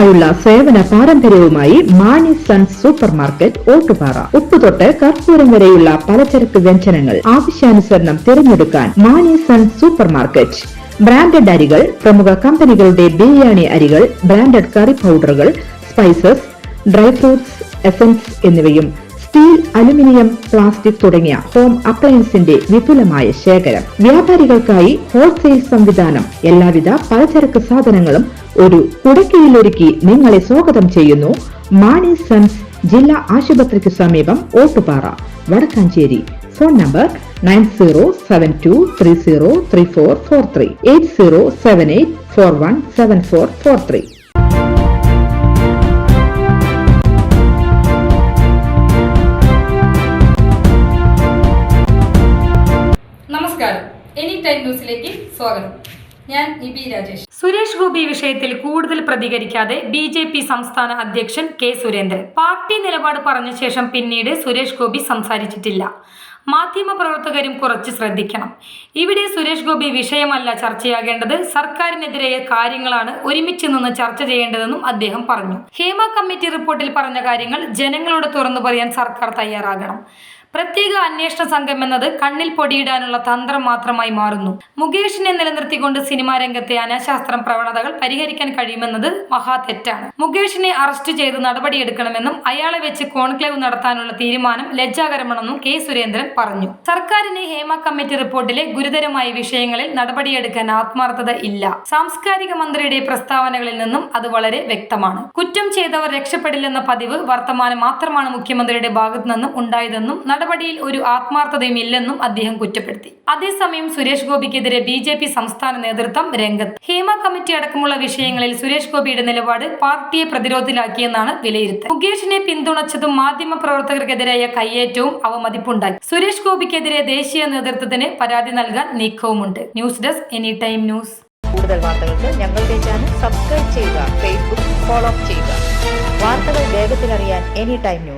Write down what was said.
വർഷങ്ങളായുള്ള സേവന പാരമ്പര്യവുമായി Mani sons super market Ottupara. ഉപ്പുതൊട്ട് കർപ്പൂരം വരെയുള്ള പലചരക്ക് വ്യഞ്ജനങ്ങൾ ആവശ്യാനുസരണം തിരഞ്ഞെടുക്കാൻ Mani sons super market. Branded അരികൾ, പ്രമുഖ കമ്പനികളുടെ ബിരിയാണി അരികൾ, ബ്രാൻഡഡ് കറി പൗഡറുകൾ, സ്പൈസസ്, ഡ്രൈ ഫ്രൂട്ട്സ്, എസൻസ് എന്നിവയും സ്റ്റീൽ, അലുമിനിയം, പ്ലാസ്റ്റിക് തുടങ്ങിയ ഹോം അപ്ലയൻസിന്റെ വിപുലമായ ശേഖരം. വ്യാപാരികൾക്കായി ഹോൾസെയിൽ സംവിധാനം. എല്ലാവിധ പലചരക്ക് സാധനങ്ങളും ഒരു കുടക്കീഴിലൊരുക്കി നിങ്ങളെ സ്വാഗതം ചെയ്യുന്നു. മാണി സൺസ് ജില്ലാ ആശുപത്രിക്ക് സമീപം ഓട്ടുപാറ, വടക്കാഞ്ചേരി. Phone number 9072303443 8078417443. നമസ്കാരം, എനി ടൈം ന്യൂസിലേക്ക് സ്വാഗതം. ഞാൻ നിബി രാജേഷ്. സുരേഷ് ഗോപി വിഷയത്തിൽ കൂടുതൽ പ്രതികരിക്കാതെ BJP സംസ്ഥാന അധ്യക്ഷൻ കെ സുരേന്ദ്രൻ. പാർട്ടി നിലപാട് പറഞ്ഞ ശേഷം പിന്നീട് സുരേഷ് ഗോപി സംസാരിച്ചിട്ടില്ല. മാധ്യമപ്രവർത്തകരും കുറച്ച് ശ്രദ്ധിക്കണം. ഇവിടെ സുരേഷ് ഗോപി വിഷയമല്ല ചർച്ചയാകേണ്ടത്, സർക്കാരിനെതിരായ കാര്യങ്ങളാണ് ഒരുമിച്ച് നിന്ന് ചർച്ച ചെയ്യേണ്ടതെന്നും അദ്ദേഹം പറഞ്ഞു. ഹേമ കമ്മിറ്റി റിപ്പോർട്ടിൽ പറഞ്ഞ കാര്യങ്ങൾ ജനങ്ങളോട് തുറന്നു പറയാൻ സർക്കാർ തയ്യാറാകണം. പ്രത്യേക അന്വേഷണ സംഘം എന്നത് കണ്ണിൽ പൊടിയിടാനുള്ള തന്ത്രം മാത്രമായി മാറുന്നു. മുകേഷിനെ നിലനിർത്തിക്കൊണ്ട് സിനിമാ രംഗത്തെ അനാശാസ്ത്രം പ്രവണതകൾ പരിഹരിക്കാൻ കഴിയുമെന്നത് മഹാ തെറ്റാണ്. മുകേഷിനെ അറസ്റ്റ് ചെയ്ത് നടപടിയെടുക്കണമെന്നും അയാളെ വെച്ച് കോൺക്ലേവ് നടത്താനുള്ള തീരുമാനം ലജ്ജാകരമാണെന്നും കെ സുരേന്ദ്രൻ പറഞ്ഞു. സർക്കാരിന് ഹേമ കമ്മിറ്റി റിപ്പോർട്ടിലെ ഗുരുതരമായ വിഷയങ്ങളിൽ നടപടിയെടുക്കാൻ ആത്മാർത്ഥത ഇല്ല. സാംസ്കാരിക മന്ത്രിയുടെ പ്രസ്താവനകളിൽ നിന്നും അത് വളരെ വ്യക്തമാണ്. കുറ്റം ചെയ്തവർ രക്ഷപ്പെടില്ലെന്ന പതിവ് വർത്തമാനം മാത്രമാണ് മുഖ്യമന്ത്രിയുടെ ഭാഗത്തു നിന്നും ഉണ്ടായതെന്നും നടപടിയിൽ ഒരു ആത്മാർത്ഥതയും ഇല്ലെന്നും അദ്ദേഹം കുറ്റപ്പെടുത്തി. അതേസമയം സുരേഷ് ഗോപിക്കെതിരെ BJP സംസ്ഥാന നേതൃത്വം രംഗത്ത്. ഹേമ കമ്മിറ്റി അടക്കമുള്ള വിഷയങ്ങളിൽ സുരേഷ് ഗോപിയുടെ നിലപാട് പാർട്ടിയെ പ്രതിരോധത്തിലാക്കിയെന്നാണ് വിലയിരുത്തൽ. മുകേഷിനെ പിന്തുണച്ചതും മാധ്യമപ്രവർത്തകർക്കെതിരായ കയ്യേറ്റവും അവമതിപ്പുണ്ടാക്കി. സുരേഷ് ഗോപിക്കെതിരെ ദേശീയ നേതൃത്വത്തിന് പരാതി നൽകാൻ നീക്കവുമുണ്ട്. News desk, any time news. കൂടുതൽ വാർത്തകൾക്ക് ഞങ്ങളുടെ ചാനൽ സബ്സ്ക്രൈബ് ചെയ്യുക, ഫേസ്ബുക്ക് ഫോളോ ചെയ്യുക. വാർത്തകൾ വേഗത്തിലറിയാൻ എനി ടൈം ന്യൂസ്.